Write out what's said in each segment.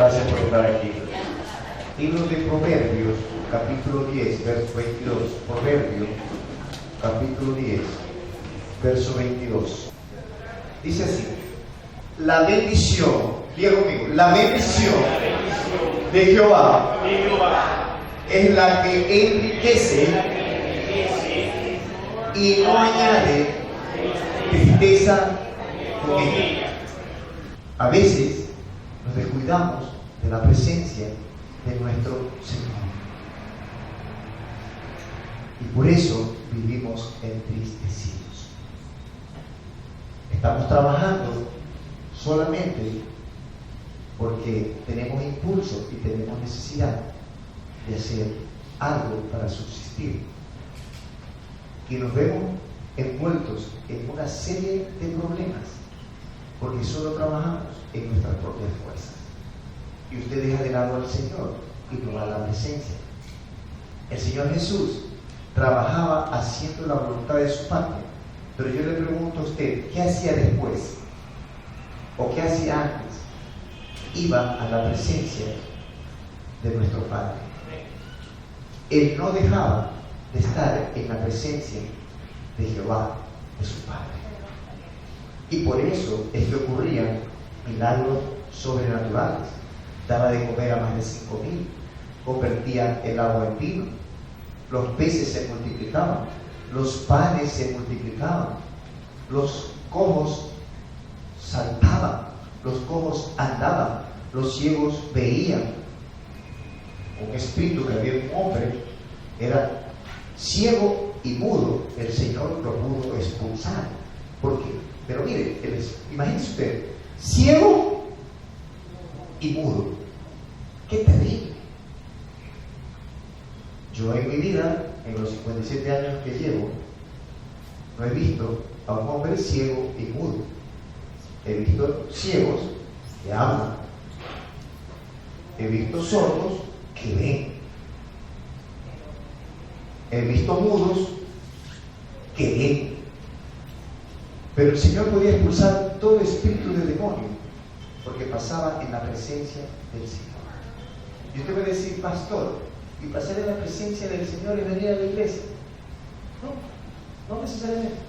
Gracias por estar aquí. Libro de Proverbios, capítulo 10, verso 22. Proverbios, capítulo 10, verso 22. Dice así: la bendición, diga conmigo, la bendición de Jehová es la que enriquece y no añade tristeza con ella. A veces nos descuidamos de la presencia de nuestro Señor y por eso vivimos entristecidos. Estamos trabajando solamente porque tenemos impulso y tenemos necesidad de hacer algo para subsistir, y nos vemos envueltos en una serie de problemas porque solo trabajamos en nuestras propias fuerzas, y usted deja de lado al Señor y no va a la presencia. El Señor Jesús trabajaba haciendo la voluntad de su Padre, pero yo le pregunto a usted, ¿qué hacía después? ¿O qué hacía antes? Iba a la presencia de nuestro Padre. Él no dejaba de estar en la presencia de Jehová, de su Padre. Y por eso es que ocurrían milagros sobrenaturales. Daba de comer a más de 5,000, convertía el agua en vino, los peces se multiplicaban, los panes se multiplicaban, los cojos saltaban, los cojos andaban, los ciegos veían. Un espíritu que había un hombre era ciego y mudo, el Señor lo pudo expulsar. ¿Por qué? Pero mire, imagínese usted, ciego y mudo. ¡Qué terrible! Yo en mi vida, en los 57 años que llevo, no he visto a un hombre ciego y mudo. He visto ciegos que hablan. He visto sordos que ven. He visto mudos que ven. Pero el Señor podía expulsar todo espíritu de demonio porque pasaba en la presencia del Señor. Y usted va a decir, pastor, ¿y pasar en la presencia del Señor y venir a la iglesia? No necesariamente.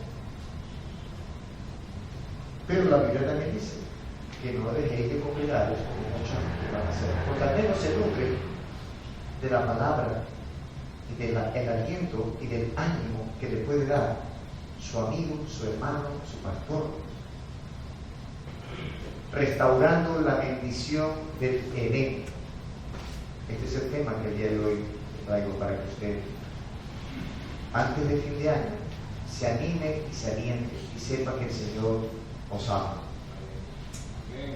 Pero la Biblia también dice que no dejéis de congregaros como muchos que van a hacer, porque al menos se nutre de la palabra y del aliento y del ánimo que le puede dar su amigo, su hermano, su pastor, restaurando la bendición del Edén. Este es el tema que el día de hoy traigo para que usted, antes del fin de año, se anime y se aliente y sepa que el Señor os ama.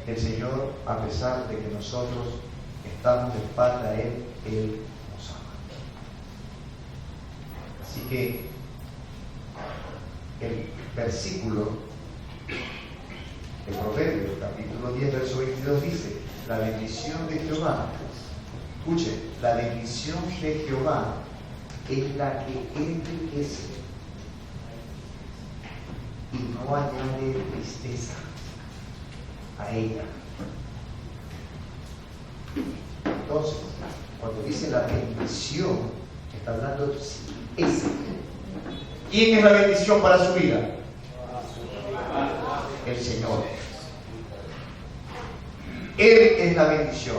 El Señor, a pesar de que nosotros estamos de espalda a Él nos ama. Así que el versículo de Proverbios, capítulo 10, verso 22 dice: la bendición de Jehová, escuche, la bendición de Jehová es la que enriquece y no añade tristeza a ella. Entonces, cuando dice la bendición, está hablando de ese. ¿Quién es la bendición para su vida? El Señor. Él es la bendición.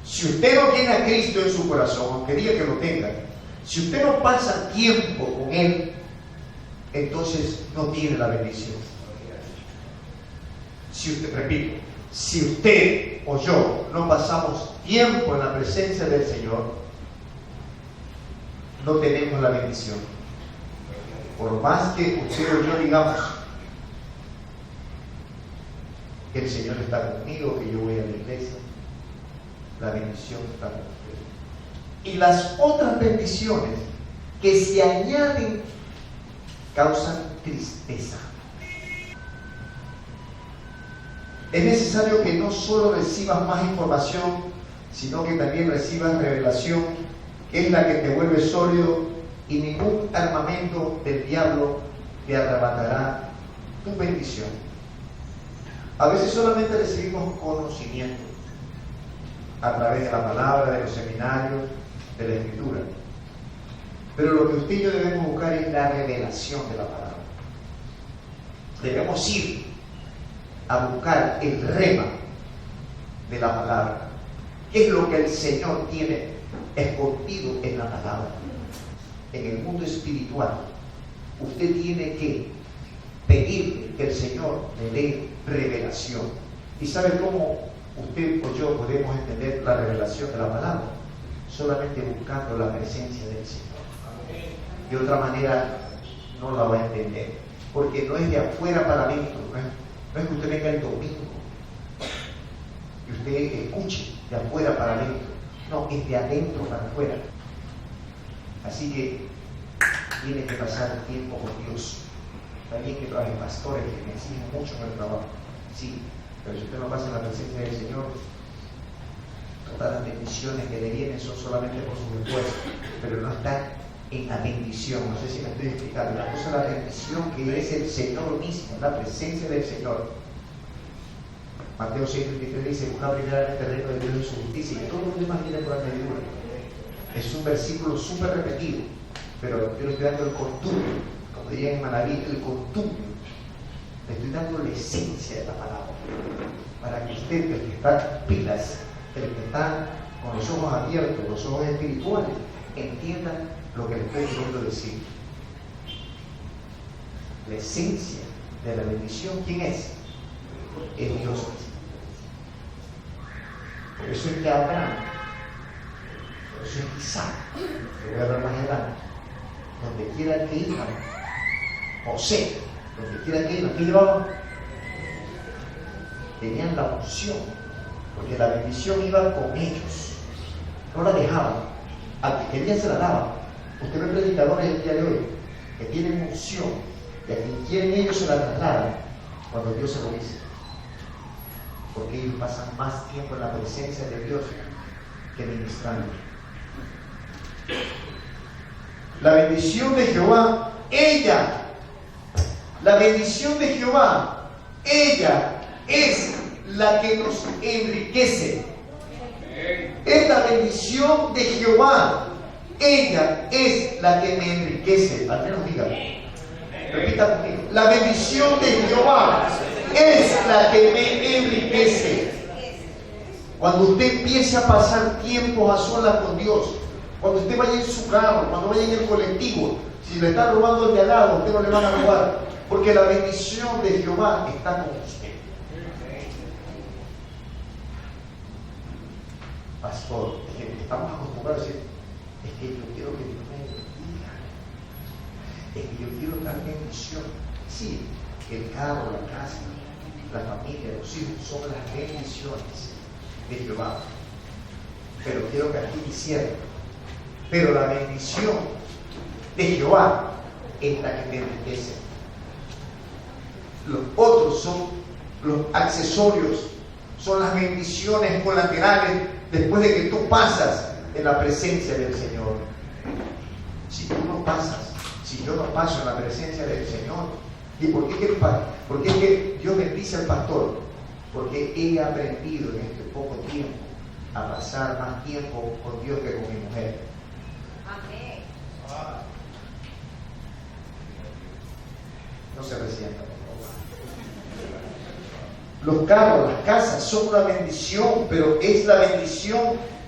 Si usted no tiene a Cristo en su corazón, aunque diga que lo tenga, si usted no pasa tiempo con Él, entonces no tiene la bendición. Si usted o yo no pasamos tiempo en la presencia del Señor, no tenemos la bendición. Por más que usted o yo digamos que el Señor está conmigo, que yo voy a la iglesia, la bendición está con usted. Y las otras bendiciones que se añaden causan tristeza. Es necesario que no solo recibas más información, sino que también recibas revelación, que es la que te vuelve sólido, y ningún armamento del diablo te arrebatará tu bendición. A veces solamente recibimos conocimiento, a través de la palabra, de los seminarios, de la Escritura. Pero lo que usted y yo debemos buscar es la revelación de la palabra. Debemos ir a buscar el rema de la palabra. ¿Qué es lo que el Señor tiene escondido en la palabra? En el mundo espiritual, usted tiene que pedirle que el Señor le dé revelación. ¿Y sabe cómo usted o yo podemos entender la revelación de la palabra? Solamente buscando la presencia del Señor. De otra manera no la va a entender, porque no es de afuera para adentro. No es que usted venga el domingo y usted escuche de afuera para adentro. No, es de adentro para afuera. Así que tiene que pasar tiempo con Dios. También que hay pastores que me exigen mucho en el trabajo. Sí, pero si usted no pasa en la presencia del Señor, todas las bendiciones que le vienen son solamente por sus esfuerzos, pero no están en la bendición. No sé si me estoy explicando. La cosa es la bendición, que es el Señor mismo, la presencia del Señor. Mateo 6:33 dice: busca primeramente el reino de Dios y su justicia, y todos los demás vienen por añadidura. Es un versículo súper repetido, pero yo le estoy dando el conturbio, como dirían en Manaví, el conturbio. Le estoy dando la esencia de la palabra, para que usted, el que está pilas, el que está con los ojos abiertos, los ojos espirituales, entienda lo que le estoy queriendo decir. La esencia de la bendición, ¿quién es? Es Dios mismo. Por eso es que Abraham, por eso es Isaac, que voy a hablar más adelante, donde quiera que iban, José, donde quiera que iban, ¿qué llevaban? Tenían la unción, porque la bendición iba con ellos, no la dejaban, al que quería se la daban. Usted ve predicadores el día de hoy que tienen unción y a quien quieren ellos se la trasladan cuando Dios se lo dice, porque ellos pasan más tiempo en la presencia de Dios que ministrando. La bendición de Jehová, la bendición de Jehová, ella es la que nos enriquece. Es la bendición de Jehová, ella es la que me enriquece. Al menos diga, repita conmigo: la bendición de Jehová es la que me enriquece. Cuando usted empiece a pasar tiempo a solas con Dios, cuando usted vaya en su carro, cuando vaya en el colectivo, si le está robando el de al lado, usted no le van a robar, porque la bendición de Jehová está con usted. Pastor, es que estamos acostumbrados a decir: es que yo quiero que Dios me bendiga, es que yo quiero dar bendición. Sí, el carro, la casa, la familia, los hijos son las bendiciones de Jehová. Pero quiero que aquí hicieran. Pero la bendición de Jehová es la que te enriquece. Los otros son los accesorios, son las bendiciones colaterales después de que tú pasas en la presencia del Señor. Si tú no pasas, si yo no paso en la presencia del Señor, ¿y por qué es que Dios bendice al pastor? Porque he aprendido en este poco tiempo a pasar más tiempo con Dios que con mi mujer. Amén. No se resientan, por favor. Los carros, las casas son una bendición, pero es la bendición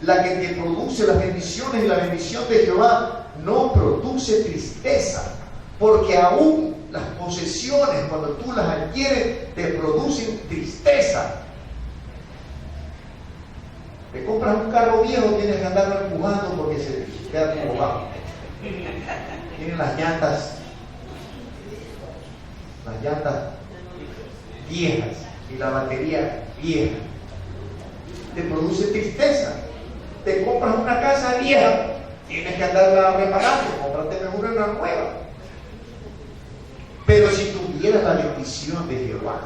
la que te produce las bendiciones, y la bendición de Jehová no produce tristeza, porque aún las posesiones, cuando tú las adquieres, te producen tristeza. Te compras un carro viejo, tienes que andarlo empujando porque se queda como bajo. Tienen las llantas viejas y la batería vieja. Te produce tristeza. Te compras una casa vieja, tienes que andarla reparando, cómprate mejor una nueva. Pero si tuvieras la bendición de Jehová,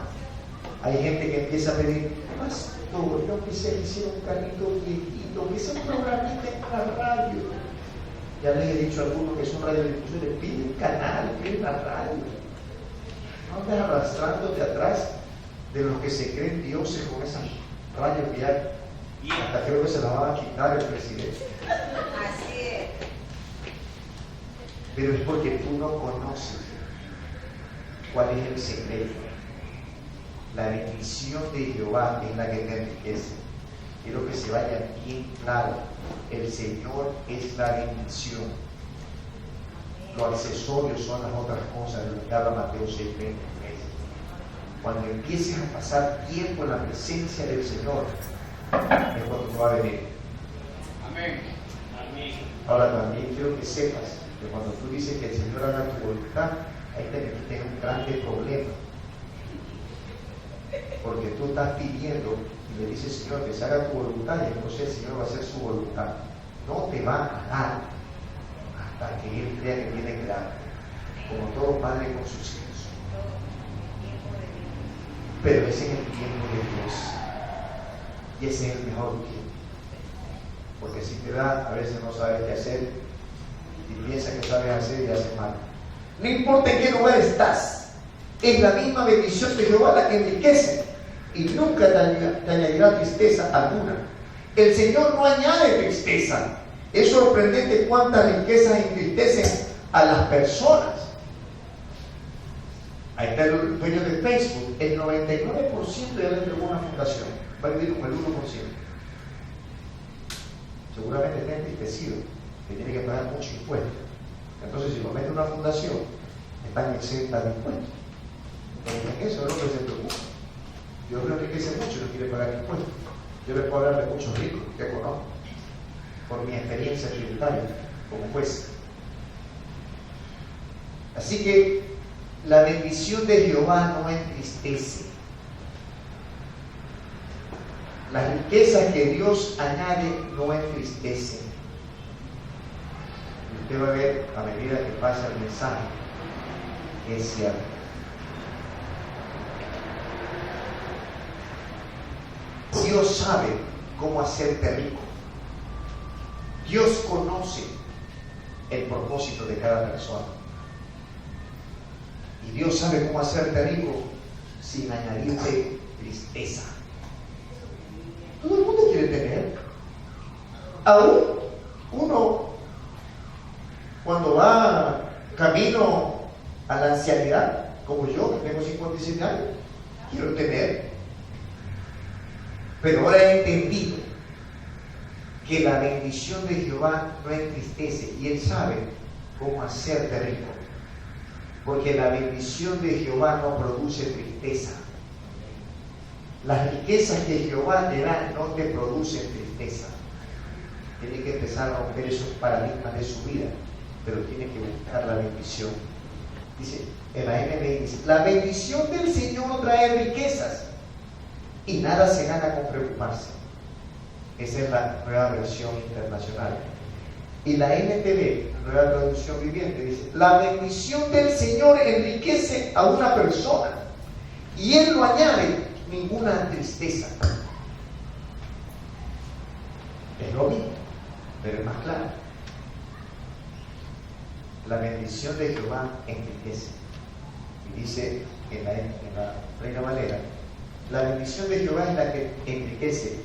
hay gente que empieza a pedir: pastor, yo quisiera hacer un carrito viejito, que sea un programita en la radio. Ya les he dicho a algunos que son radiodifusores: pide un canal, pide una radio. No andes arrastrándote atrás de los que se creen dioses con esas radios que hay. Hasta creo que se la va a quitar el presidente. Así es. Pero es porque tú no conoces cuál es el secreto. La bendición de Jehová es la que te enriquece. Quiero que se vaya bien claro. El Señor es la bendición. Los accesorios son las otras cosas, de lo que habla Mateo 6:20. Cuando empieces a pasar tiempo en la presencia del Señor, es cuando tú vas a venir. Amén. Amén. Ahora también quiero que sepas que cuando tú dices que el Señor haga tu voluntad, ahí te metiste en un grande problema. Porque tú estás pidiendo y le dices, Señor, que se haga tu voluntad, y entonces el Señor va a hacer su voluntad. No te va a dar hasta que Él crea que tiene que dar, como todo padre con sus hijos. Pero ese es el tiempo de Dios, y ese es el mejor tiempo. Porque si te da, a veces no sabes qué hacer y piensas que sabes hacer y haces mal. No importa en qué lugar estás, es la misma bendición de Jehová la que enriquece y nunca te añadirá tristeza alguna. El Señor no añade tristeza. Es sorprendente cuántas riquezas entristecen a las personas. Ahí está el dueño de Facebook. El 99% ya le entregó una fundación. Va a vivir como el 1%. Seguramente está entristecido, que tiene que pagar mucho impuesto. Entonces, si lo mete en una fundación, están exentas de impuestos. Entonces, eso es lo que se preocupa. Dios lo enriquece mucho y no quiere pagar impuestos. Yo les puedo hablar de muchos ricos que conozco, por mi experiencia tributaria como juez. Así que la bendición de Jehová no entristece. Las riquezas que Dios añade no entristecen. Usted va a ver a medida que pasa el mensaje que es cierto. Dios sabe cómo hacerte rico. Dios conoce el propósito de cada persona. Y Dios sabe cómo hacerte rico sin añadirte tristeza. Todo el mundo quiere tener. Aún uno, cuando va camino a la ancianidad, como yo, que tengo 57 años, quiero tener. Pero ahora he entendido que la bendición de Jehová no entristece, y Él sabe cómo hacerte rico. Porque la bendición de Jehová no produce tristeza. Las riquezas que Jehová te da no te producen tristeza. Tiene que empezar a romper esos paradigmas de su vida, pero tiene que buscar la bendición. Dice, en la NBI dice, la bendición del Señor no trae riquezas y nada se gana con preocuparse. Esa es la nueva versión internacional. Y la NTV, nueva traducción viviente, dice, la bendición del Señor enriquece a una persona y Él no añade ninguna tristeza. Es lo mismo, pero es más claro. La bendición de Jehová enriquece. Y dice en la Reina Valera, la bendición de Jehová es la que enriquece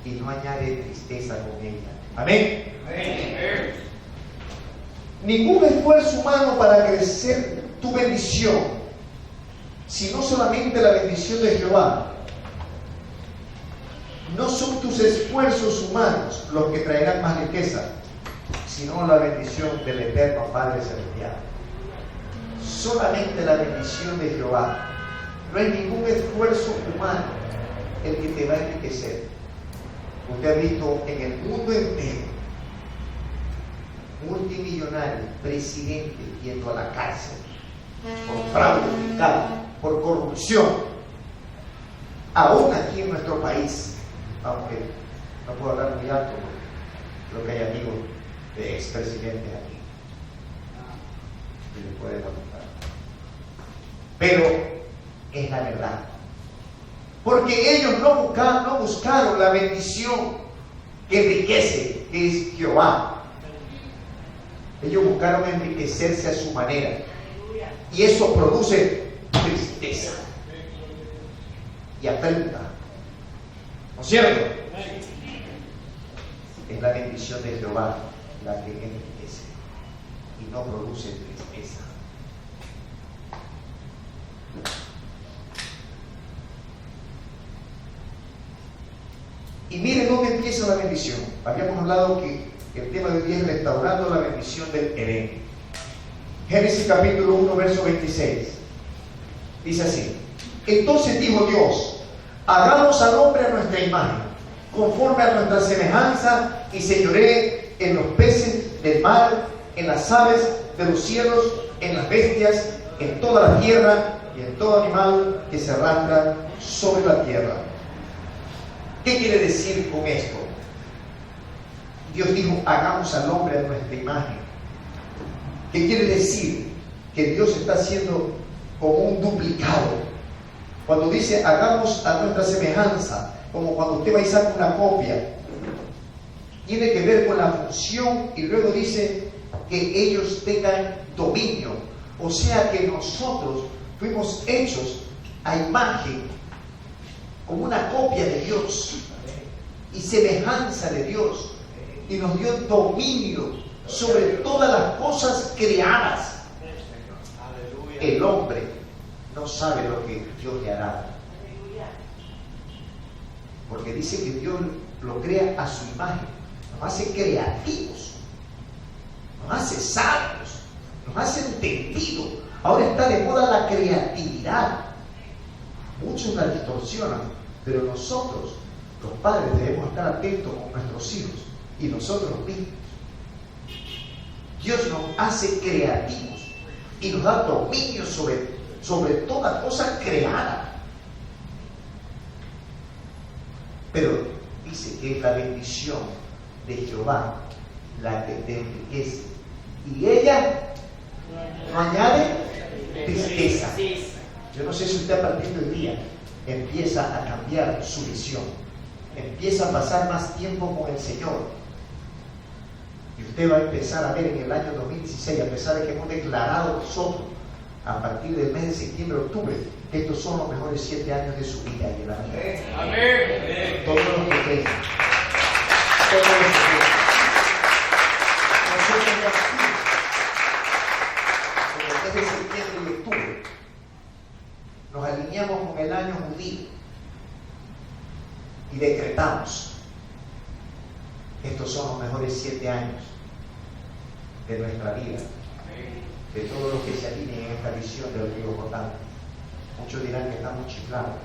y no añade tristeza con ella. Amén. Amén. Ningún esfuerzo humano para crecer tu bendición, sino solamente la bendición de Jehová. No son tus esfuerzos humanos los que traerán más riqueza, sino la bendición del eterno Padre Celestial. Solamente la bendición de Jehová. No hay ningún esfuerzo humano el que te va a enriquecer. Usted ha visto en el mundo entero multimillonarios, presidentes yendo a la cárcel por fraude fiscal, por corrupción. Aún aquí en nuestro país, aunque no puedo hablar muy alto, creo que hay amigos de expresidentes aquí que les pueden contar. Pero es la verdad. Porque ellos no buscaron la bendición que enriquece, que es Jehová. Ellos buscaron enriquecerse a su manera. Y eso produce tristeza y afrenta. ¿No es cierto? Es la bendición de Jehová la que enriquece y no produce tristeza. Y miren dónde empieza la bendición. Habíamos hablado que el tema de hoy es restaurando la bendición del Edén. Génesis capítulo 1, verso 26. Dice así: entonces dijo Dios, hagamos al hombre a nuestra imagen, conforme a nuestra semejanza, y señoree en los peces del mar, en las aves de los cielos, en las bestias, en toda la tierra y en todo animal que se arrastra sobre la tierra. ¿Qué quiere decir con esto? Dios dijo, hagamos al hombre a nuestra imagen. ¿Qué quiere decir? Que Dios está haciendo como un duplicado. Cuando dice hagamos a nuestra semejanza, como cuando usted va y saca una copia, tiene que ver con la función, y luego dice que ellos tengan dominio. O sea que nosotros fuimos hechos a imagen, como una copia de Dios y semejanza de Dios, y nos dio dominio sobre todas las cosas creadas. El hombre no sabe lo que Dios le hará, porque dice que Dios lo crea a su imagen, nos hace creativos, nos hace sabios, nos hace entendidos. Ahora está de moda la creatividad, muchos la distorsionan, pero nosotros, los padres, debemos estar atentos con nuestros hijos y nosotros mismos. Dios nos hace creativos y nos da dominio sobre toda cosa creada. Pero dice que es la bendición de Jehová la que te enriquece, y ella no añade tristeza. Yo no sé si usted a partir del día empieza a cambiar su visión, empieza a pasar más tiempo con el Señor, y usted va a empezar a ver en el año 2016, a pesar de que hemos declarado nosotros a partir del mes de septiembre, octubre, que estos son los mejores 7 años de su vida y de la vida. Amén. Todos los que creen, todos los que creen. Nosotros ya en el mes de septiembre y octubre nos alineamos con el año judío y decretamos: estos son los mejores 7 años de nuestra vida, de todos los que se alineen en esta visión del río Jordán. Muchos dirán que estamos chiflados,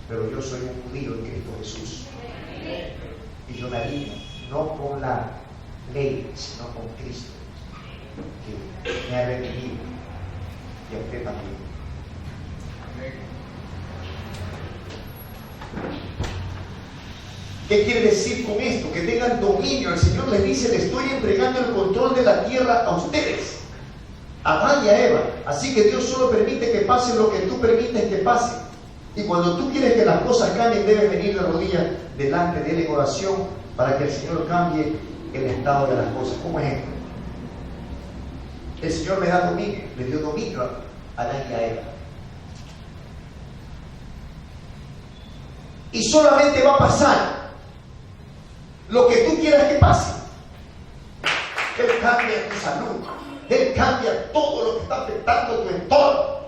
pero yo soy un judío en Cristo Jesús, y yo me alineo no con la ley, sino con Cristo, que me ha redimido, y a usted también. ¿Qué quiere decir con esto? Que tengan dominio. El Señor les dice: le estoy entregando el control de la tierra a ustedes, a Adán y a Eva. Así que Dios solo permite que pase lo que tú permites que pase. Y cuando tú quieres que las cosas cambien, debes venir de rodillas delante de Él en oración para que el Señor cambie el estado de las cosas. ¿Cómo es esto? El Señor me da dominio, le dio dominio a Adán y a Eva. Y solamente va a pasar lo que tú quieras que pase. Él cambia tu salud, Él cambia todo lo que está afectando tu entorno.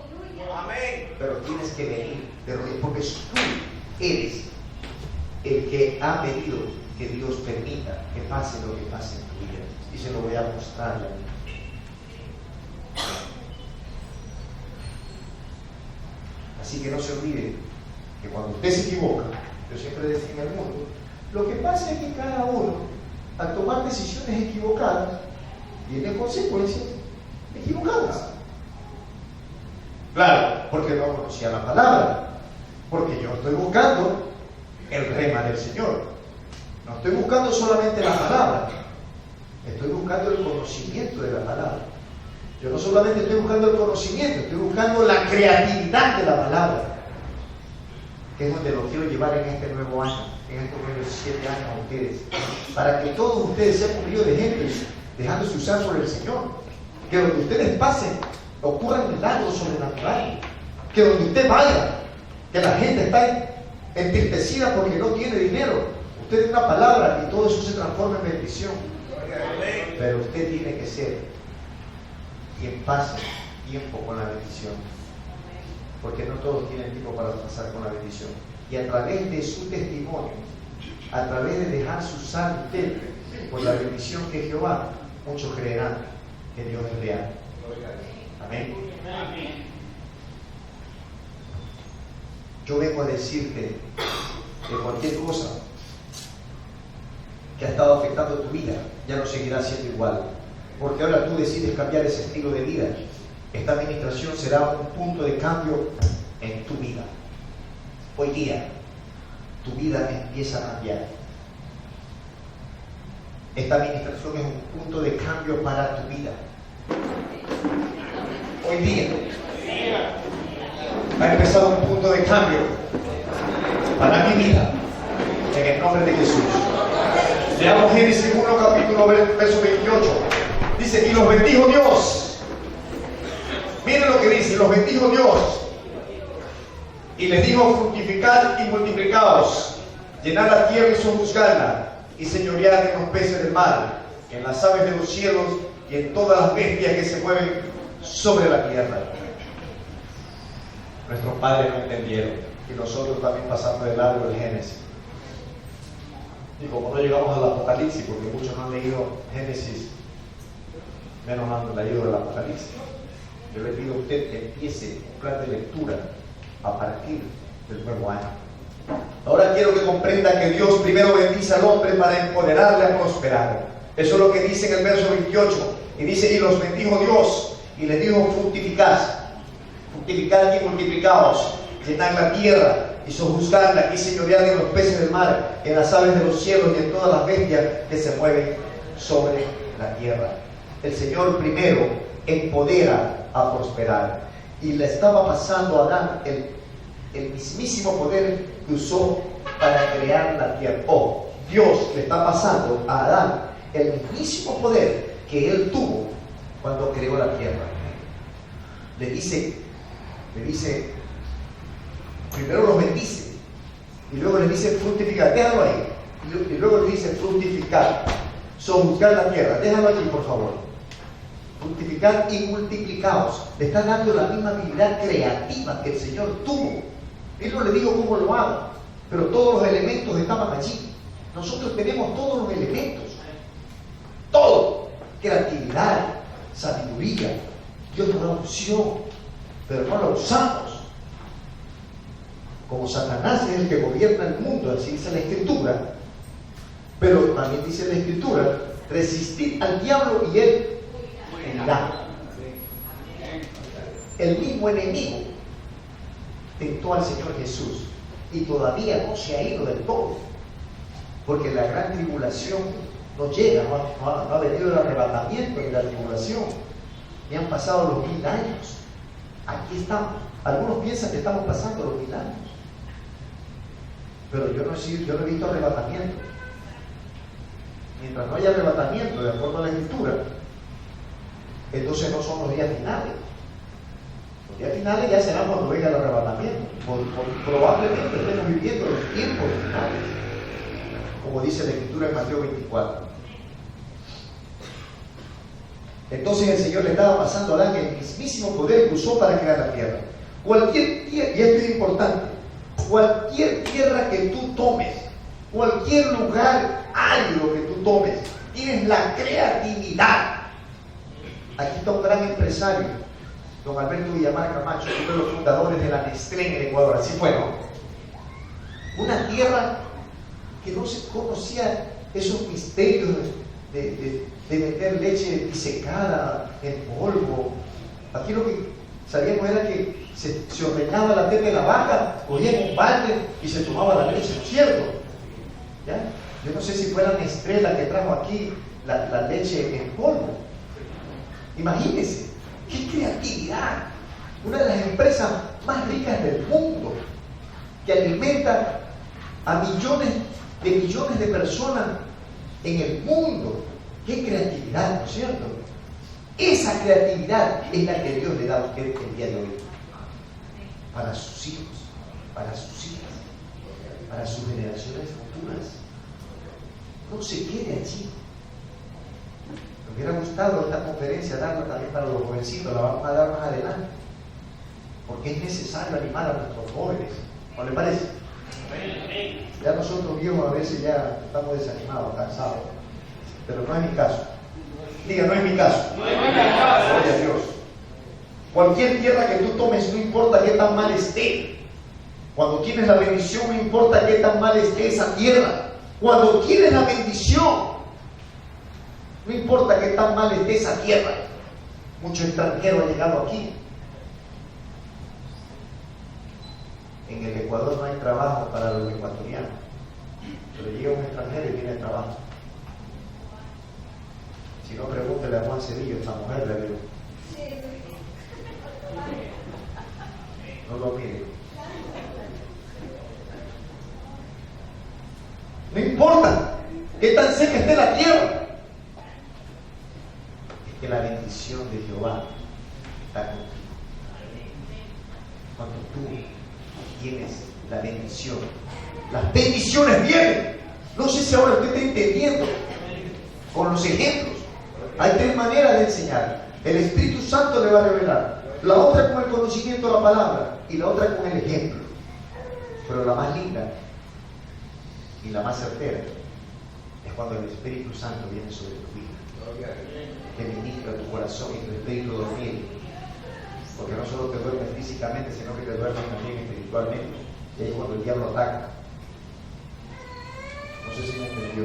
Amén. Pero tienes que venir de rodillas, porque tú eres el que ha pedido que Dios permita que pase lo que pase en tu vida. Y se lo voy a mostrar a mí. Así que no se olvide que cuando usted se equivoca, yo siempre decía en el mundo, lo que pasa es que cada uno, al tomar decisiones equivocadas, tiene consecuencias equivocadas. Claro, porque no conocía la palabra, porque yo estoy buscando el rema del Señor. No estoy buscando solamente la palabra, estoy buscando el conocimiento de la palabra. Yo no solamente estoy buscando el conocimiento, estoy buscando la creatividad de la palabra, que es donde lo quiero llevar en este nuevo año, en estos nuevos 7 años a ustedes, para que todos ustedes sean un río de gente dejándose usar por el Señor. Que donde ustedes pasen ocurran milagros sobrenaturales, que donde usted vaya, que la gente está entristecida porque no tiene dinero, Usted tiene una palabra y todo eso se transforma en bendición. Pero usted tiene que ser quien pase tiempo con la bendición. Porque no todos tienen tiempo para pasar con la bendición. Y a través de su testimonio, a través de dejar su sangre por la bendición que es Jehová, muchos creerán que Dios es real. Amén. Yo vengo a decirte que cualquier cosa que ha estado afectando tu vida ya no seguirá siendo igual, porque ahora tú decides cambiar ese estilo de vida. Esta administración será un punto de cambio en tu vida. Hoy día tu vida empieza a cambiar. Esta administración es un punto de cambio para tu vida. Hoy día ha empezado un punto de cambio para mi vida, en el nombre de Jesús. Leamos Génesis 1, capítulo verso 28. Dice, y los bendijo Dios. Miren lo que dice, y los bendijo Dios. Y les dijo, fructificad y multiplicaos, llenad la tierra y sojuzgadla, y señoread en los peces del mar, en las aves de los cielos y en todas las bestias que se mueven sobre la tierra. Nuestros padres no entendieron, y nosotros también pasamos de largo el Génesis. Y como no llegamos al Apocalipsis, porque muchos no han leído Génesis, menos han leído el Apocalipsis, yo le pido a usted que empiece un plan de lectura a partir del nuevo año. Ahora quiero que comprenda que Dios primero bendice al hombre para empoderarle a prosperar. Eso es lo que dice en el verso 28. Y dice, y los bendijo Dios, y les dijo, fructificad y multiplicaos, llenad la tierra y sojuzgadla, y señoread en los peces del mar, en las aves de los cielos y en todas las bestias que se mueven sobre la tierra. El Señor primero empodera a prosperar. Y le estaba pasando a Adán el mismísimo poder que usó para crear la tierra. Dios le está pasando a Adán el mismísimo poder que él tuvo cuando creó la tierra. Le dice, primero los bendice y luego le dice fructificar, déjalo ahí, y luego le dice fructificar, sojuzgar la tierra, déjalo allí por favor. Fructificar y multiplicaos. Le está dando la misma habilidad creativa que el Señor tuvo. Él no le dijo cómo lo haga, pero todos los elementos estaban allí. Nosotros tenemos todos los elementos, todo, creatividad, sabiduría. Dios nos da opción, pero no la usamos. Como Satanás es el que gobierna el mundo, así dice la Escritura, pero también dice la Escritura, resistid al diablo y él huirá. El mismo enemigo tentó al Señor Jesús y todavía no se ha ido del todo, porque la gran tribulación no llega, no ha venido el arrebatamiento de la tribulación, y han pasado los 1000 años. Aquí estamos. Algunos piensan que estamos pasando los 1000 años, pero yo no he visto arrebatamiento. Mientras no haya arrebatamiento, de acuerdo a la Escritura, entonces no son los días finales. Los días finales ya serán cuando venga el arrebatamiento. Probablemente estemos viviendo los tiempos finales, como dice la Escritura en Mateo 24. Entonces el Señor le estaba pasando a Adán el mismísimo poder que usó para crear la tierra. Cualquier tierra, y esto es importante, cualquier tierra que tú tomes, cualquier lugar árido que tú tomes, tienes la creatividad. Aquí está un gran empresario, don Alberto Villamar Camacho, uno de los fundadores de la Nestlé en el Ecuador. Así fue, ¿no? Una tierra que no se conocía esos misterios de meter leche disecada en polvo. Aquí lo que sabíamos era que se ordeñaba la teta de la vaca, cogían un balde y se tomaba la leche, ¿no es cierto? ¿Ya? Yo no sé si fue la Nestlé la que trajo aquí la leche en polvo. Imagínense, qué creatividad. Una de las empresas más ricas del mundo, que alimenta a millones de personas en el mundo. Qué creatividad, ¿no es cierto? Esa creatividad es la que Dios le da a usted el día de hoy, para sus hijos, para sus hijas, para sus generaciones futuras. no se quede allí. Me hubiera gustado esta conferencia darla también para los jovencitos, la vamos a dar más adelante, porque es necesario animar a nuestros jóvenes. ¿No le parece? Ya nosotros viejos a veces ya estamos desanimados, cansados, pero no es mi caso. Diga, no es mi caso. Gloria a Dios. Cualquier tierra que tú tomes, no importa qué tan mal esté. Cuando tienes la bendición, no importa qué tan mal esté esa tierra. Cuando tienes la bendición, no importa qué tan mal esté esa tierra. Mucho extranjero ha llegado aquí. En el Ecuador no hay trabajo para los ecuatorianos, pero llega un extranjero y tiene trabajo. Si no, pregúntele a Juan Cedillo, esta mujer le digo. No lo mire. No importa qué tan seca esté la tierra, es que la bendición de Jehová está contigo. Cuando tú tienes la bendición, las bendiciones vienen. No sé si ahora usted está entendiendo con los ejemplos. Hay tres maneras de enseñar. El Espíritu Santo le va a revelar. La otra con el conocimiento de la palabra y la otra con el ejemplo. Pero la más linda y la más certera es cuando el Espíritu Santo viene sobre tu vida, que ministra tu corazón y tu espíritu dormir. Porque no solo te duermes físicamente, sino que te duermes también espiritualmente. Y ahí es cuando el diablo ataca. No sé si me entendió.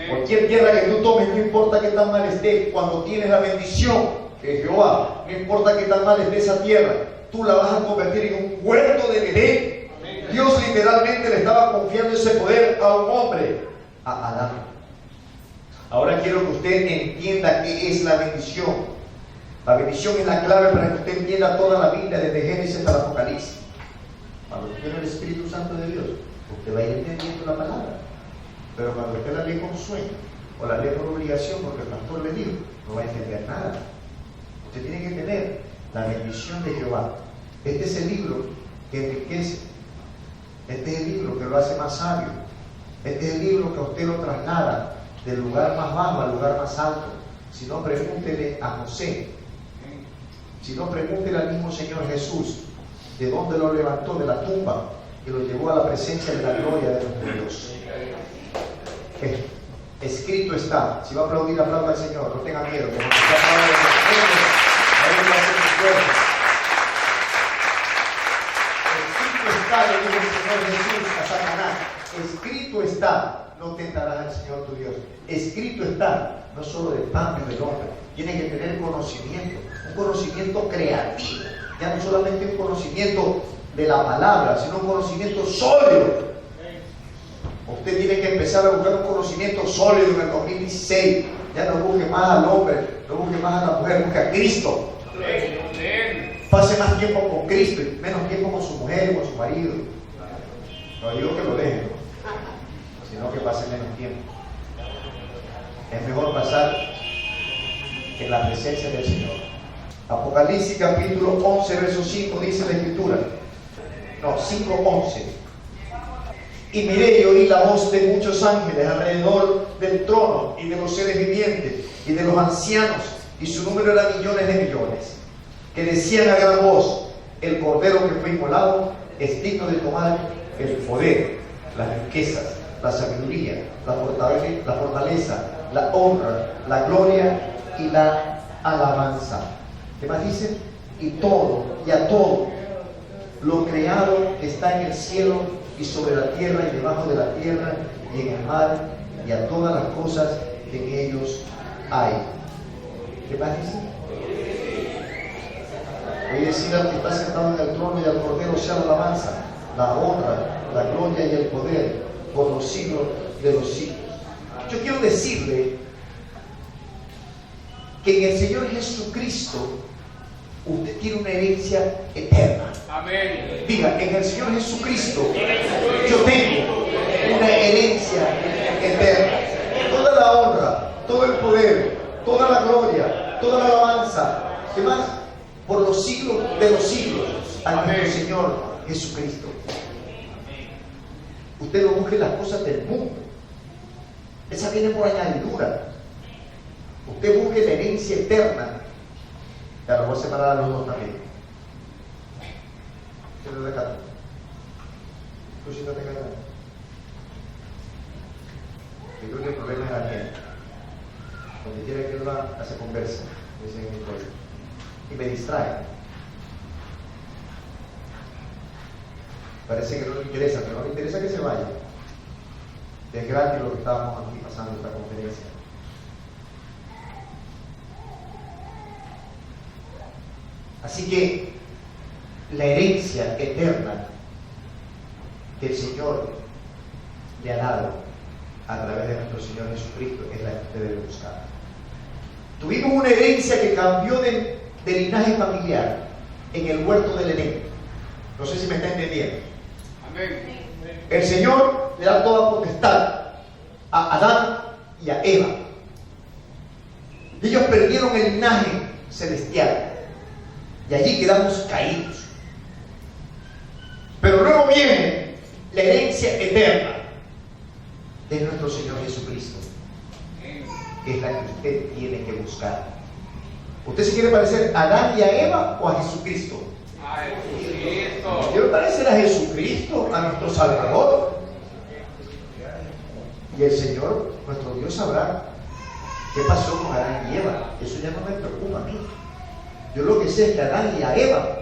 Cualquier tierra que tú tomes, no importa qué tan mal esté, cuando tienes la bendición de Jehová, no importa qué tan mal esté esa tierra, tú la vas a convertir en un huerto de Edén. Dios literalmente le estaba confiando ese poder a un hombre, a Adán. Ahora quiero que usted entienda qué es la bendición. La bendición es la clave para que usted entienda toda la Biblia, desde Génesis hasta el Apocalipsis. Cuando usted tiene el Espíritu Santo de Dios, usted va a ir entendiendo la palabra. Pero cuando usted la lee con sueño, o la lee por obligación, porque el pastor le dijo, no va a entender nada. Usted tiene que tener la bendición de Jehová. Este es el libro que enriquece. Este es el libro que lo hace más sabio. Este es el libro que a usted lo traslada del lugar más bajo al lugar más alto. Si no, pregúntele a José. Si no, pregúntele al mismo Señor Jesús, de dónde lo levantó de la tumba y lo llevó a la presencia de la gloria de nuestro Dios. Escrito está. Si va a aplaudir, aplauda al Señor. No tenga miedo. Escrito está, le dijo el Señor Jesús a Satanás. Escrito está. No tentarás al Señor tu Dios. Escrito está. No solo del pan ni del hombre. Tiene que tener conocimiento. Un conocimiento creativo. Ya no solamente un conocimiento de la palabra, sino un conocimiento sólido. Usted tiene que empezar a buscar un conocimiento sólido en el 2016. Ya no busque más al hombre, no busque más a la mujer, busque a Cristo. Pase más tiempo con Cristo y menos tiempo con su mujer y con su marido. No digo que lo deje, sino que pase menos tiempo. Es mejor pasar en la presencia del Señor. Apocalipsis capítulo 11, verso 5 dice la Escritura. No, 5:11. Y miré y oí la voz de muchos ángeles alrededor del trono y de los seres vivientes y de los ancianos, y su número era millones de millones, que decían a gran voz: el cordero que fue inmolado es digno de tomar el poder, las riquezas, la sabiduría, la fortaleza, la honra, la gloria y la alabanza. ¿Qué más dice? Y todo, y a todo lo creado que está en el cielo y sobre la tierra y debajo de la tierra y en el mar, y a todas las cosas que en ellos hay. ¿Qué más dice? Voy a decir al que está sentado en el trono y al cordero sea la alabanza, la honra, la gloria y el poder por los siglos de los siglos. Yo quiero decirle que en el Señor Jesucristo usted tiene una herencia eterna. Amén. Diga, en el Señor Jesucristo yo tengo una herencia eterna. Toda la honra, todo el poder, toda la gloria, toda la alabanza, ¿qué más? Por los siglos de los siglos a nuestro Señor Jesucristo. Usted no busque las cosas del mundo, Esa viene por añadidura. Usted busque la herencia eterna. Ya lo voy a separar a los dos también. ¿Qué le recato? Tú sí no te callas. Yo creo que el problema es la mía. Donde quiera que uno hace conversa, y me distrae. Parece que no le interesa, pero no le interesa que se vaya. Es gratis lo que estábamos aquí pasando esta conferencia. Así que la herencia eterna que el Señor le ha dado a través de nuestro Señor Jesucristo es la que usted debe buscar. Tuvimos una herencia que cambió de linaje familiar en el huerto del Edén. No sé si me está entendiendo. Amén. El Señor le da toda potestad a Adán y a Eva. Ellos perdieron el linaje celestial y allí quedamos caídos. Pero luego viene la herencia eterna de nuestro Señor Jesucristo, que es la que usted tiene que buscar. ¿Usted se quiere parecer a Adán y a Eva o a Jesucristo? A Jesucristo. Quiero parecer a Jesucristo, a nuestro Salvador. Y el Señor, nuestro Dios, sabrá qué pasó con Adán y Eva. Eso ya no me preocupa a mí. Yo lo que sé es que a Adán y a Eva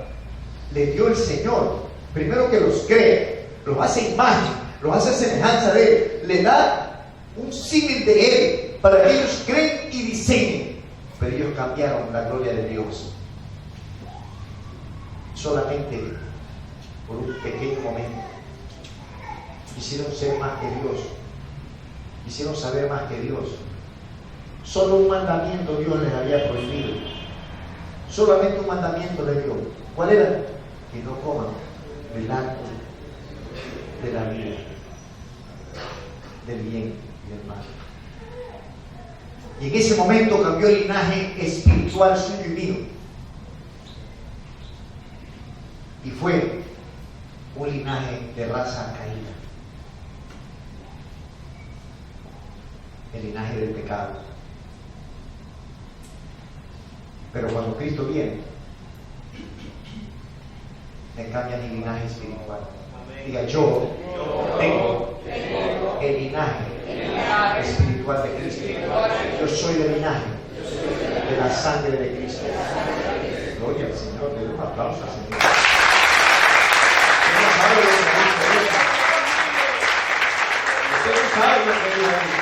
le dio el Señor, primero que los cree, los hace imagen, los hace semejanza de Él, le da un símil de Él para que ellos creen y diseñen. Pero ellos cambiaron la gloria de Dios solamente por un pequeño momento. Quisieron ser más que Dios, quisieron saber más que Dios. Solo un mandamiento Dios les había prohibido, solamente un mandamiento les dio. ¿Cuál era? Que no coman del árbol de la vida, del bien y del mal. Y en ese momento cambió el linaje espiritual suyo y mío. Y fue un linaje de raza caída. El linaje del pecado. Pero cuando Cristo viene, me cambia mi linaje espiritual. Diga, yo tengo el linaje espiritual de Cristo. Yo soy del linaje de la sangre de Cristo. Gloria al Señor, le doy un aplauso al Señor. Usted no sabe lo que dijo ahí.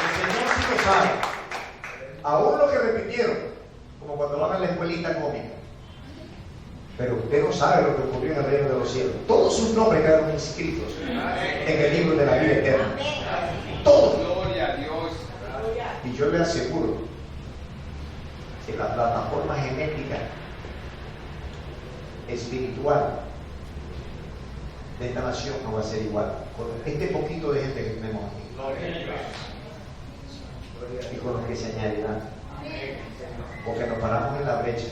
El Señor sí lo sabe. Aún lo que repitieron, como cuando van a la escuelita cómica. Pero usted no sabe lo que ocurrió en el reino de los cielos. Todos sus nombres quedaron inscritos en el libro de la vida eterna. Todos. Gloria a Dios. Y yo le aseguro que la plataforma genética espiritual de esta nación no va a ser igual con este poquito de gente que tenemos aquí y con los que se añadirán, porque nos paramos en la brecha.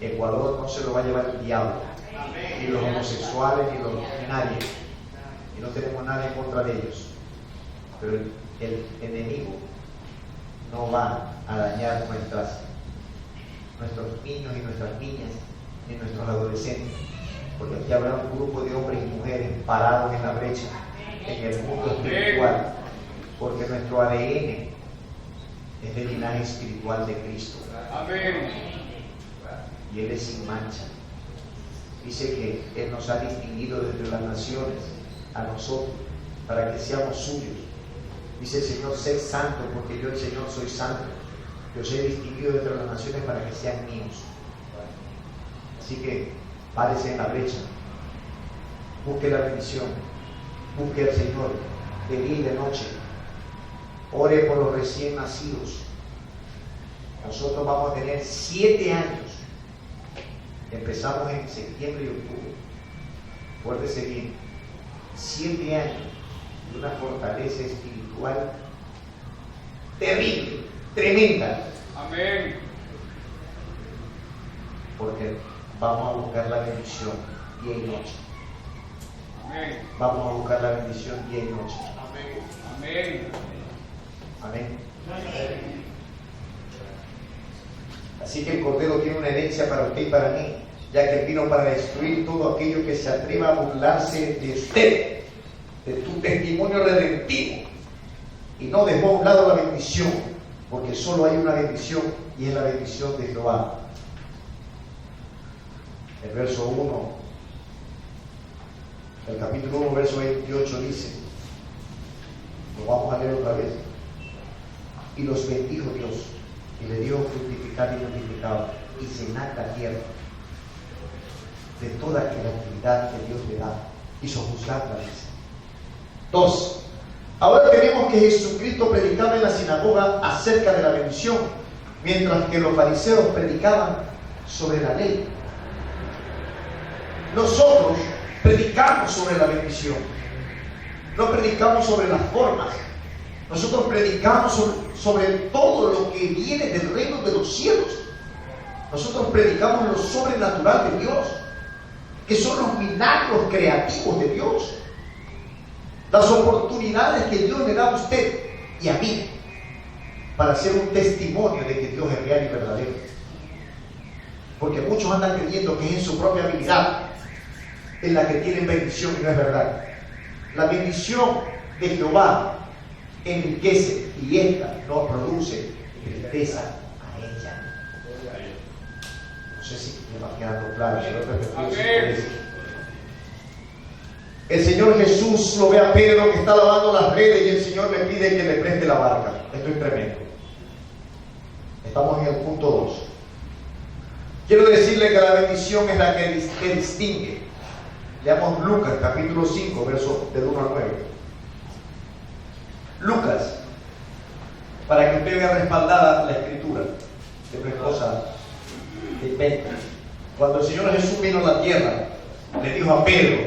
Ecuador no se lo va a llevar el diablo, ni los homosexuales, ni nadie, y no tenemos nada en contra de ellos, pero el enemigo no va a dañar nuestros niños y nuestras niñas, ni nuestros adolescentes, porque aquí habrá un grupo de hombres y mujeres parados en la brecha, en el mundo espiritual, porque nuestro ADN es del linaje espiritual de Cristo. Amén. Y Él es sin mancha. Dice que Él nos ha distinguido desde las naciones a nosotros para que seamos suyos. Dice el Señor, sed santo porque yo el Señor soy santo. Yo os he distinguido entre las naciones para que sean míos. Así que párese en la brecha, busque la bendición, busque al Señor de día y de noche, ore por los recién nacidos. Nosotros vamos a tener 7 años. Empezamos en septiembre y octubre. Acuérdese bien, 7 años de una fortaleza espiritual terrible, tremenda. Amén. Porque vamos a buscar la bendición día y noche. Amén. Vamos a buscar la bendición día y noche. Amén. Amén. Así que el Cordero tiene una herencia para usted y para mí, ya que vino para destruir todo aquello que se atreva a burlarse de usted, de tu testimonio redentivo, y no dejó a un lado la bendición, porque solo hay una bendición y es la bendición de Jehová. El verso 1, el capítulo 1, verso 28 dice, lo vamos a leer otra vez: y los bendijo Dios, y le dio fructificar y multiplicar, y cenar la tierra de toda aquella actividad que Dios le da, y sojuzgarla, dice. 2. Ahora tenemos que Jesucristo predicaba en la sinagoga acerca de la bendición, mientras que los fariseos predicaban sobre la ley. Nosotros predicamos sobre la bendición, no predicamos sobre las formas. Nosotros predicamos sobre todo lo que viene del reino de los cielos. Nosotros predicamos lo sobrenatural de Dios, que son los milagros creativos de Dios, las oportunidades que Dios le da a usted y a mí para ser un testimonio de que Dios es real y verdadero. Porque muchos andan creyendo que es en su propia habilidad en la que tienen bendición, y no es verdad. La bendición de Jehová enriquece, y esta no produce tristeza a ella. No sé si me va quedando claro, si lo he repetido 5 veces. El Señor Jesús lo ve a Pedro que está lavando las redes, y el Señor le pide que le preste la barca. Esto es tremendo. Estamos en el punto 2. Quiero decirle que la bendición es la que distingue. Leamos Lucas capítulo 5, versos del 1 al 9. Lucas, para que usted vea respaldada la escritura, que no es cosa de invento. Cuando el Señor Jesús vino a la tierra, le dijo a Pedro,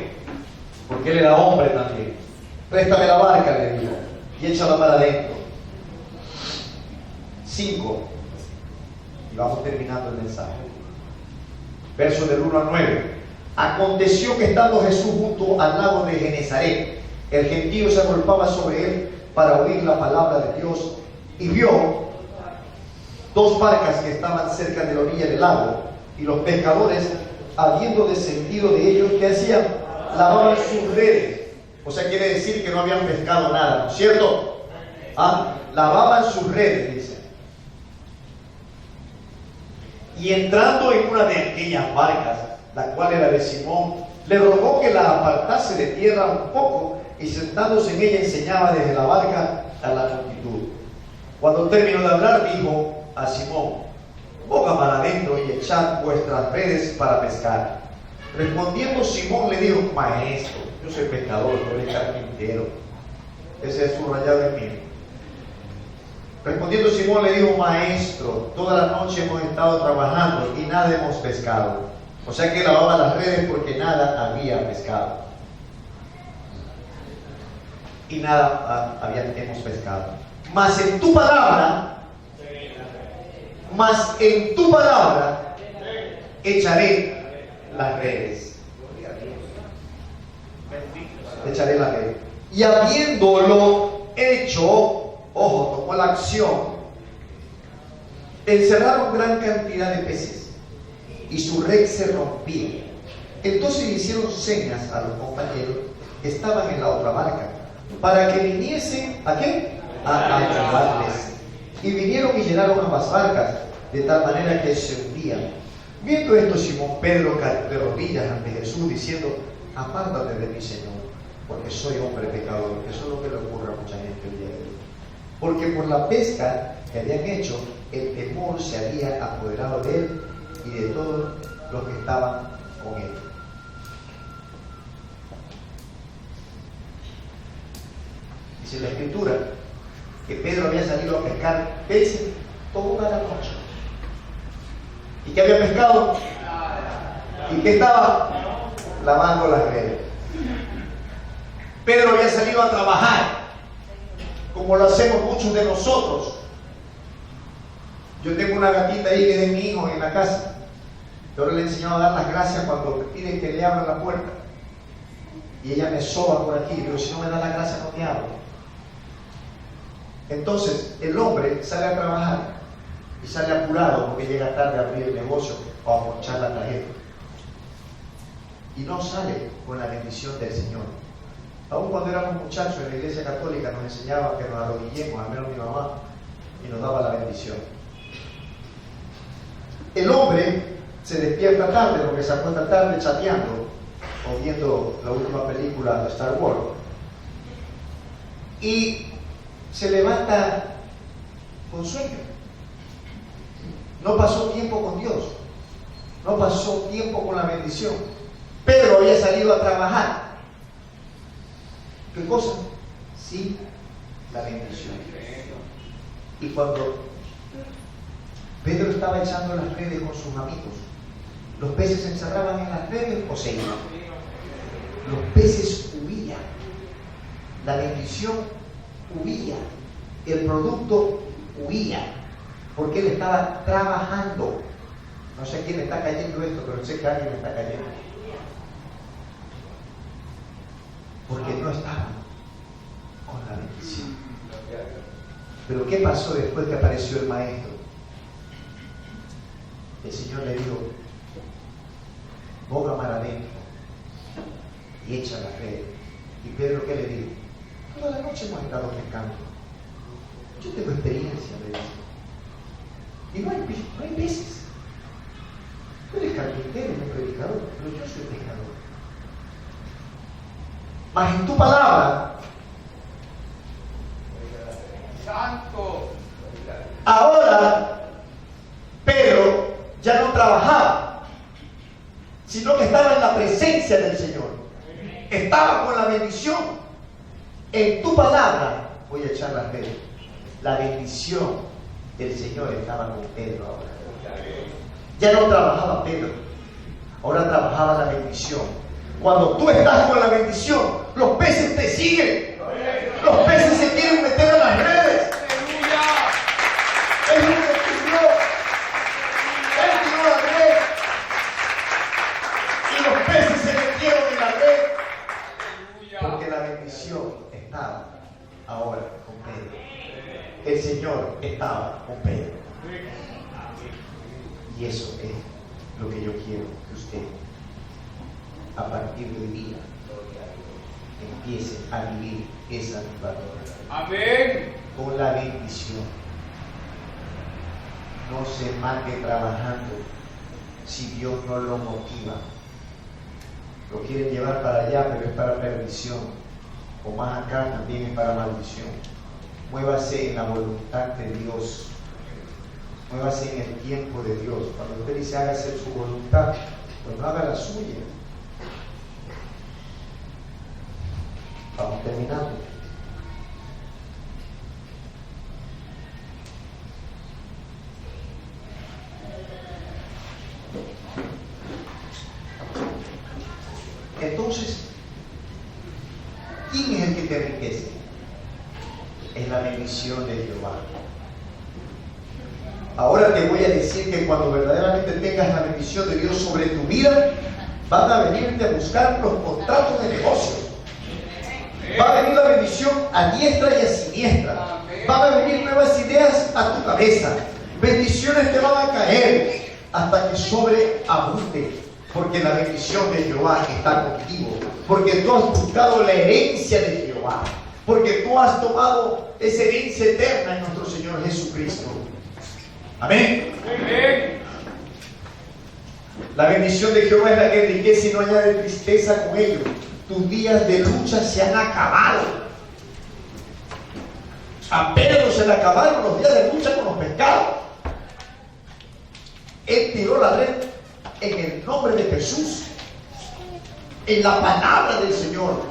porque él era hombre también: préstame la barca, le dijo, y échala para adentro. 5, y vamos terminando el mensaje. Versos del 1 al 9. Aconteció que estando Jesús junto al lago de Genezaret, el gentío se agolpaba sobre él para oír la palabra de Dios, y vio 2 barcas que estaban cerca de la orilla del lago, y los pescadores, habiendo descendido de ellos, ¿qué hacían? Lavaban sus redes. O sea, quiere decir que no habían pescado nada, ¿no es cierto? Lavaban sus redes, dice. Y entrando en una de aquellas barcas, la cual era de Simón, le rogó que la apartase de tierra un poco, y sentándose en ella enseñaba desde la barca a la multitud. Cuando terminó de hablar, dijo a Simón: boga para adentro y echad vuestras redes para pescar. Respondiendo Simón le dijo: maestro, yo soy pescador, tú eres carpintero. Ese es subrayado en mí. Respondiendo Simón le dijo: maestro, toda la noche hemos estado trabajando y nada hemos pescado. O sea que lavaba las redes porque nada había pescado. Y nada hemos pescado. Mas en tu palabra echaré las redes. Echaré las redes. Y habiéndolo hecho, ojo, tomó la acción, encerraron gran cantidad de peces, y su red se rompía. Entonces hicieron señas a los compañeros que estaban en la otra barca, para que viniesen, ¿a qué? A ayudarles. Y vinieron y llenaron ambas barcas, de tal manera que se hundían. Viendo esto, Simón Pedro cayó de rodillas ante Jesús, diciendo: apártate de mí, Señor, porque soy hombre pecador. Eso es lo que le ocurre a mucha gente el día de hoy. Porque por la pesca que habían hecho, el temor se había apoderado de él y de todos los que estaban con él. Dice la Escritura que Pedro había salido a pescar peces toda la noche. ¿Y qué había pescado? ¿Y qué estaba? Lavando las redes. Pedro había salido a trabajar, como lo hacemos muchos de nosotros. Yo tengo una gatita ahí que es de mi hijo en la casa. Yo le he enseñado a dar las gracias cuando me piden que le abra la puerta. Y ella me soba por aquí. Pero si no me da las gracias, no te abro. Entonces el hombre sale a trabajar y sale apurado porque llega tarde a abrir el negocio o a ponchar la tarjeta. Y no sale con la bendición del Señor. Aún cuando éramos muchachos en la iglesia católica nos enseñaban que nos arrodillemos, al menos mi mamá, y nos daba la bendición. El hombre se despierta tarde porque se acuesta tarde chateando o viendo la última película de Star Wars. Y se levanta con sueño. No pasó tiempo con Dios. No pasó tiempo con la bendición. Pedro había salido a trabajar. ¿Qué cosa? Sí, la bendición. Y cuando Pedro estaba echando las redes con sus amigos, los peces se encerraban en las redes o se iban. Los peces huían. La bendición huía. El producto huía. Porque él estaba trabajando. No sé a quién le está cayendo esto, pero sé que a alguien le está cayendo. Porque no estaba con la bendición. Pero ¿qué pasó después que apareció el maestro? El Señor le dijo: boga mar adentro y echa la red. Y Pedro, ¿qué le dijo? Toda la noche hemos estado pescando. Yo tengo experiencia, le dice. Y no hay peces. Tú eres carpintero, no predicador, pero yo soy pescador. Mas en tu palabra, Santo. ahora Pedro ya no trabajaba, sino que estaba en la presencia del Señor. Estaba con la bendición. En tu palabra voy a echar las redes. La bendición del Señor estaba con Pedro ahora. Ya no trabajaba Pedro, ahora trabajaba la bendición. Cuando tú estás con la bendición, los peces te siguen. Los peces se quieren meter a las redes. Es lo que tiró. Él tiró la red. Y los peces se metieron en la red. Porque la bendición estaba ahora con Pedro. El Señor estaba con Pedro. Y eso es lo que yo quiero que usted, a partir de hoy día, empiece a vivir esa victoria. Amén. Con la bendición. No se mande trabajando si Dios no lo motiva. Lo quieren llevar para allá, pero es para perdición. O más acá también es para maldición. Muévase en la voluntad de Dios. Muévase en el tiempo de Dios. Cuando usted dice hágase su voluntad, pues no haga la suya. Vamos terminando. Entonces, ¿quién es el que te enriquece? Es la bendición de Jehová. Ahora te voy a decir que cuando verdaderamente tengas la bendición de Dios sobre tu vida, van a venirte a buscar los contratos de negocios. Va a venir la bendición a diestra y a siniestra. Van a venir nuevas ideas a tu cabeza. Bendiciones te van a caer hasta que sobreabunde. Porque la bendición de Jehová está contigo. Porque tú has buscado la herencia de Jehová. Porque tú has tomado esa herencia eterna en nuestro Señor Jesucristo. Amén. Amén. La bendición de Jehová es la que enriquece y no añade tristeza con ello. Tus días de lucha se han acabado. A Pedro se le acabaron los días de lucha con los pescados. Él tiró la red en el nombre de Jesús, en la palabra del Señor.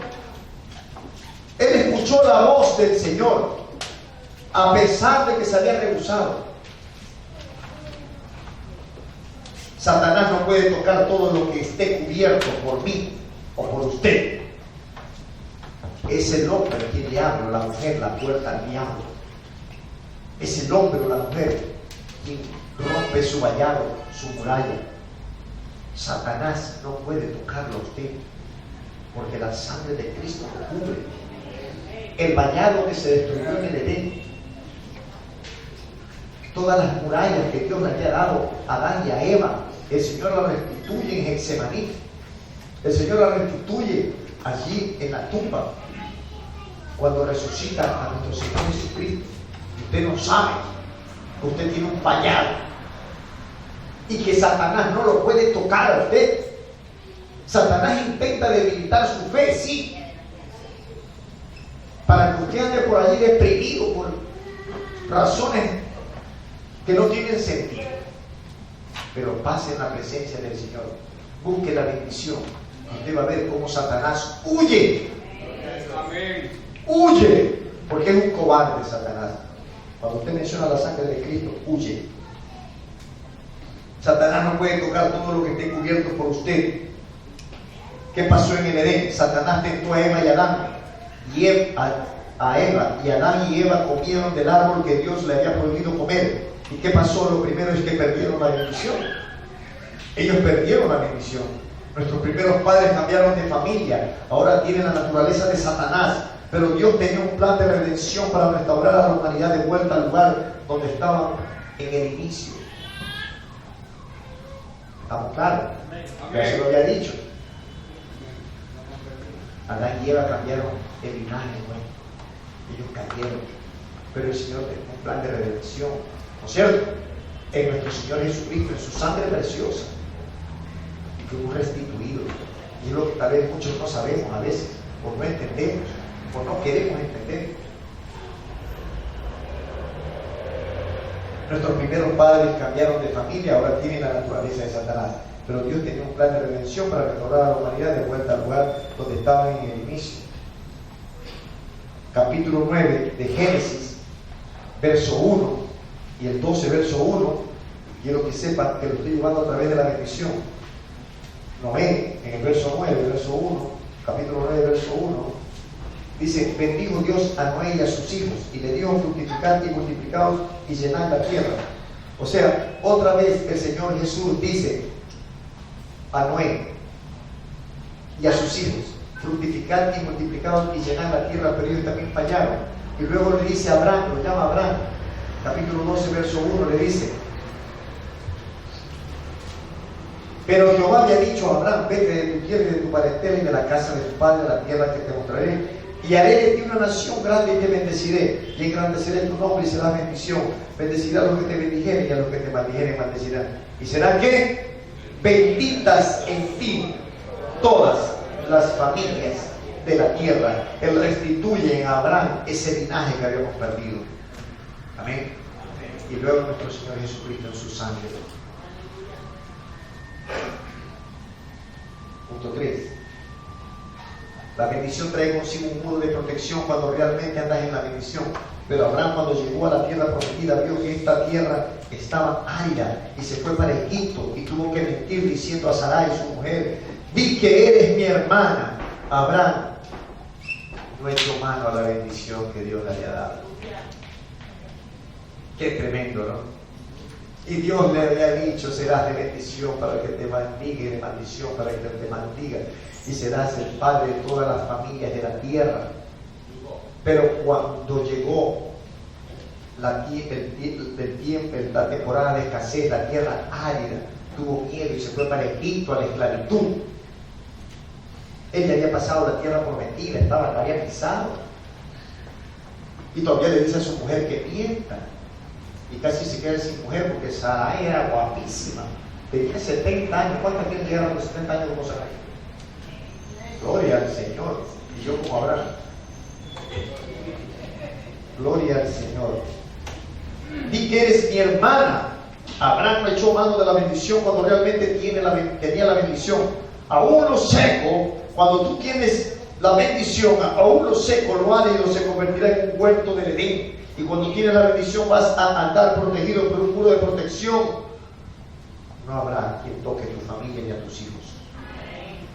Él escuchó la voz del Señor, a pesar de que se había rehusado. Satanás no puede tocar todo lo que esté cubierto por mí o por usted. Es el hombre quien le abre, la mujer, la puerta al diablo. Es el hombre o la mujer quien rompe su vallado, su muralla. Satanás no puede tocarlo a usted, porque la sangre de Cristo lo cubre. El vallado que se destruyó en el Edén Todas las murallas que Dios le había dado a Adán y a Eva, el Señor las restituye en Getsemaní. El Señor las restituye allí en la tumba, cuando resucita a nuestro Señor Jesucristo. Usted no sabe que usted tiene un vallado y que Satanás no lo puede tocar a usted. Satanás intenta debilitar su fe, sí, para que usted ande por allí deprimido por razones que no tienen sentido. Pero pase en la presencia del Señor, busque la bendición. Usted va a ver cómo Satanás huye. Amén. Huye, porque es un cobarde Satanás. Cuando usted menciona la sangre de Cristo, huye. Satanás no puede tocar todo lo que esté cubierto por usted. ¿Qué pasó en el Edén? Satanás tentó a Eva y a Adán. A Eva y Adán y Eva comieron del árbol que Dios le había prohibido comer. ¿Y qué pasó? Lo primero es que perdieron la bendición. Ellos perdieron la bendición. Nuestros primeros padres cambiaron de familia. Ahora tienen la naturaleza de Satanás. Pero Dios tenía un plan de redención para restaurar a la humanidad de vuelta al lugar donde estaban en el inicio. ¿Estamos claros? Ya se lo había dicho. Adán y Eva cambiaron el linaje, ¿no? Ellos cayeron. Pero el Señor tenía un plan de redención, ¿no es cierto? En nuestro Señor Jesucristo, en su sangre preciosa. Y fuimos restituidos. Y es lo que tal vez muchos no sabemos a veces, o no entendemos, o no queremos entender. Nuestros primeros padres cambiaron de familia, ahora tienen la naturaleza de Satanás. Pero Dios tenía un plan de redención para restaurar a la humanidad de vuelta al lugar donde estaban en el inicio. Capítulo 9 de Génesis, verso 1 y el 12, verso 1. Quiero que sepan que lo estoy llevando a través de la bendición. Noé, en el verso 9, verso 1, capítulo 9, verso 1, dice: bendijo Dios a Noé y a sus hijos, y le dijo: fructificad y multiplicaos y llenad la tierra. O sea, otra vez el Señor Jesús dice a Noé y a sus hijos: fructificad y multiplicaos y llenad la tierra, pero ellos también fallaron. Y luego le dice a Abraham, lo llama Abraham, capítulo 12, verso 1, le dice: pero Jehová había dicho a Abraham: vete de tu tierra y de tu parentela y de la casa de tu padre a la tierra que te mostraré, y haré de ti una nación grande y te bendeciré, y engrandeceré tu nombre y serás bendición. Bendeciré a los que te bendijeren y a los que te maldijeren maldecirán. ¿Y serán qué? Benditas en ti todas las familias de la tierra. Él restituye en Abraham ese linaje que habíamos perdido. Amén. Y luego nuestro Señor Jesucristo en su sangre. Punto 3. La bendición trae consigo un muro de protección cuando realmente andas en la bendición. Pero Abraham, cuando llegó a la tierra prometida, vio que esta tierra estaba árida y se fue para Egipto y tuvo que mentir diciendo a Sarai, su mujer: di que eres mi hermana. Abraham no echó mano a la bendición que Dios le había dado. Qué tremendo, ¿no? Y Dios le había dicho: serás de bendición para que te bendiga, y de maldición para que te maldiga, y serás el padre de todas las familias de la tierra. Pero cuando llegó la temporada de escasez, la tierra árida, tuvo miedo y se fue para Egipto a la esclavitud. Él ya había pasado la tierra prometida, había pisado. Y todavía le dice a su mujer que mienta. Y casi se queda sin mujer porque Sarai era guapísima. Tenía 70 años. ¿Cuántas gente llegaron a los 70 años como Sarai? Gloria al Señor. Y yo como Abraham. Gloria al Señor. Di que eres mi hermana. Abraham no echó mano de la bendición cuando realmente tenía la bendición. Aún lo seco, cuando tú tienes la bendición, aún lo seco, lo árido se convertirá en un huerto del Edén. Y cuando tienes la bendición vas a andar protegido por un muro de protección. No habrá quien toque a tu familia ni a tus hijos.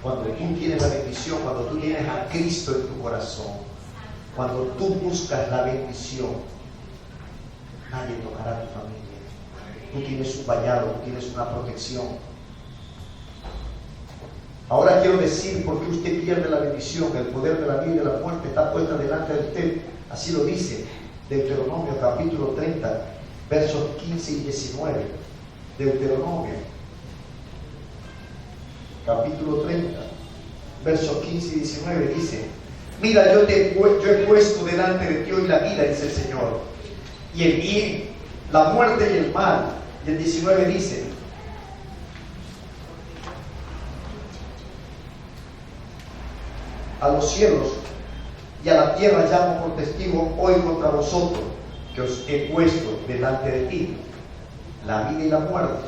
Cuando tú tienes la bendición, cuando tú tienes a Cristo en tu corazón, cuando tú buscas la bendición, nadie tocará a tu familia. Tú tienes un vallado, tú tienes una protección. Ahora quiero decir por qué usted pierde la bendición. El poder de la vida y de la muerte está puesta delante de usted. Así lo dice Deuteronomio capítulo 30, versos 15 y 19, Deuteronomio, capítulo 30, versos 15 y 19 dice: mira, yo he puesto delante de ti hoy la vida, dice el Señor, y el bien, la muerte y el mal. Y el 19 dice: a los cielos y a la tierra llamo por testigo hoy contra vosotros, que os he puesto delante de ti la vida y la muerte,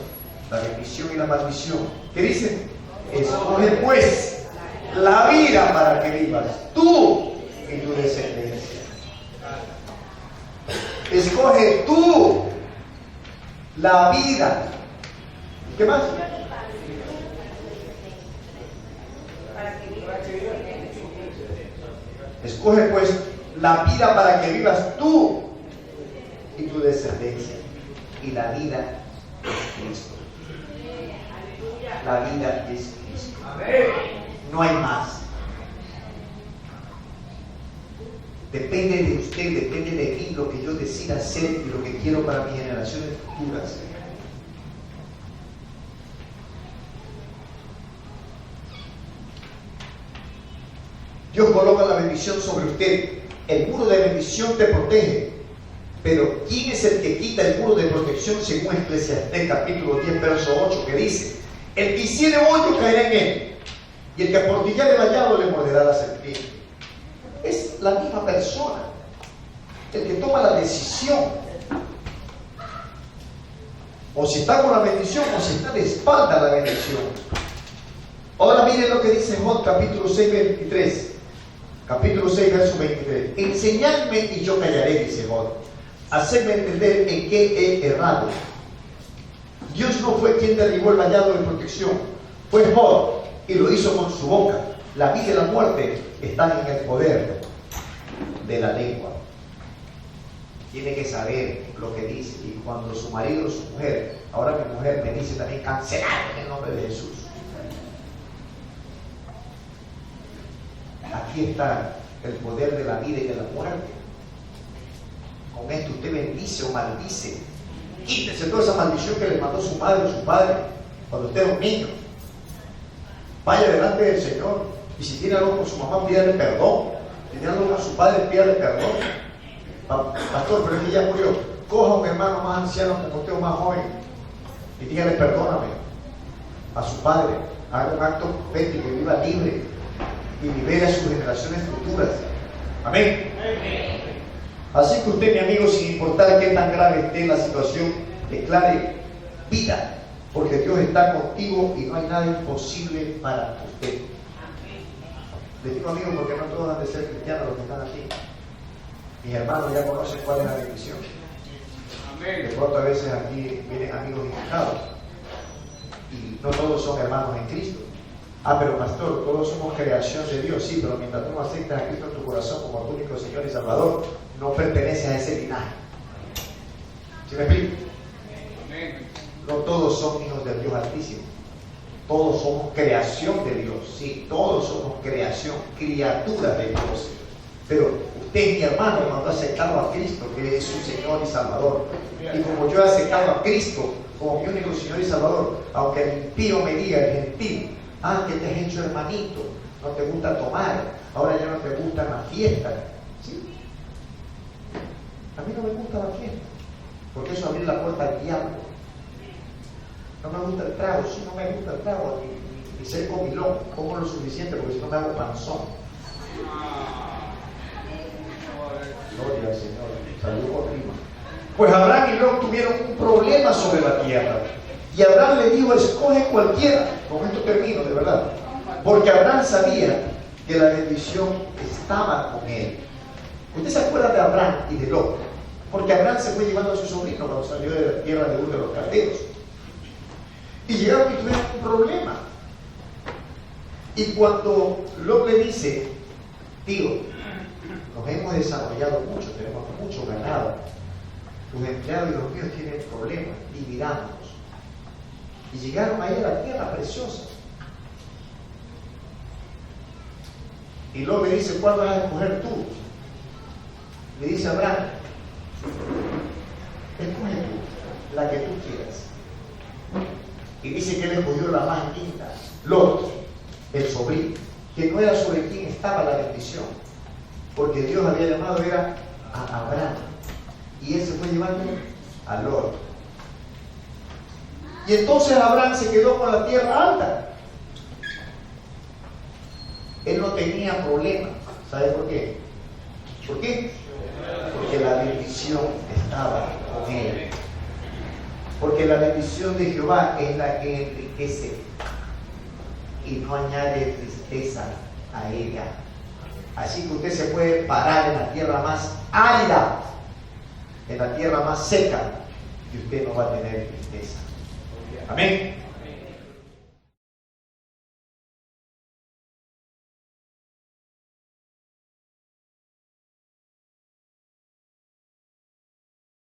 la bendición y la maldición. ¿Qué dice? Escoge pues la vida para que vivas tú y tu descendencia. Escoge tú la vida. ¿Qué más? Escoge pues la vida para que vivas tú y tu descendencia. Y la vida es Cristo. La vida es Cristo. No hay más. Depende de usted, depende de mí lo que yo decida hacer y lo que quiero para mis generaciones futuras. Dios coloca la bendición sobre usted. El muro de bendición te protege. Pero ¿quién es el que quita el muro de protección? Según Eclesiastés capítulo 10, verso 8, que dice: el que hiciere hoyo caerá en él, y el que aportillare vallado le morderá la serpiente. Es la misma persona el que toma la decisión. O si está con la bendición, o si está de espalda a la bendición. Ahora miren lo que dice Job capítulo 6, 23. Capítulo 6, verso 23. Enseñadme y yo callaré, dice Job. Hacedme entender en qué he errado. Dios no fue quien derribó el vallado de protección, fue Job, y lo hizo con su boca. La vida y la muerte están en el poder de la lengua. Tiene que saber lo que dice. Y cuando su marido o su mujer, ahora mi mujer me dice también, cancelado en el nombre de Jesús. Aquí está el poder de la vida y de la muerte. Con esto usted bendice o maldice. Quítese toda esa maldición que le mandó su madre o su padre cuando usted era un niño. Vaya delante del Señor. Y si tiene algo con su mamá, pídale perdón. Si tiene algo con su padre, pídale perdón. Pastor, pero es que ya murió. Coja a un hermano más anciano como usted o más joven y dígale perdóname a su padre. Haga un acto profético y viva libre y libere a sus generaciones futuras. Amén. Así que usted, mi amigo, sin importar qué tan grave esté la situación, declare vida, porque Dios está contigo y no hay nada imposible para usted. Les digo, amigo, porque no todos han de ser cristianos los que están aquí. Mis hermanos ya conocen cuál es la bendición. De pronto a veces aquí vienen amigos invitados y no todos son hermanos en Cristo. Ah, pero pastor, todos somos creación de Dios. Sí, pero mientras tú no aceptas a Cristo en tu corazón como tu único Señor y Salvador, no perteneces a ese linaje. ¿Sí me explico? No todos son hijos del Dios Altísimo. Todos somos creación de Dios. Sí, todos somos creación, criaturas de Dios. Pero usted, mi hermano, cuando ha aceptado a Cristo, que es su Señor y Salvador, y como yo he aceptado a Cristo como mi único Señor y Salvador, aunque el impío me diga, el gentil, ah, que te has hecho hermanito, no te gusta tomar, ahora ya no te gusta la fiesta. ¿Sí? A mí no me gusta la fiesta, porque eso abrir la puerta al diablo. No me gusta el trago, sí, no me gusta el trago, ni ser comilón, como lo suficiente, porque si no me hago panzón. Gloria al Señor, salud por prima. Pues Abraham y Lot tuvieron un problema sobre la tierra. Y Abraham le dijo, escoge cualquiera. Con esto termino, de verdad. Porque Abraham sabía que la bendición estaba con él. ¿Usted se acuerda de Abraham y de Lot? Porque Abraham se fue llevando a su sobrino cuando salió de la tierra de Ur de los Caldeos. Y llegaron y tuvieron un problema. Y cuando Lot le dice, tío, nos hemos desarrollado mucho, tenemos mucho ganado. Tus empleados y los míos tienen problemas, dividámonos. Y llegaron ahí a la tierra preciosa. Y Lot le dice, ¿cuál vas a escoger tú? Le dice Abraham, Escoge tú, la que tú quieras. Y dice que él escogió la más linda, Lot, el sobrino, que no era sobre quien estaba la bendición, porque Dios había llamado era a Abraham, y él se fue llevando a Lot. Y entonces Abraham se quedó con la tierra alta. Él no tenía problema. ¿Sabe por qué? ¿Por qué? Porque la bendición estaba con él. Porque la bendición de Jehová es la que enriquece y no añade tristeza a ella. Así que usted se puede parar en la tierra más árida, en la tierra más seca, y usted no va a tener tristeza. Amén.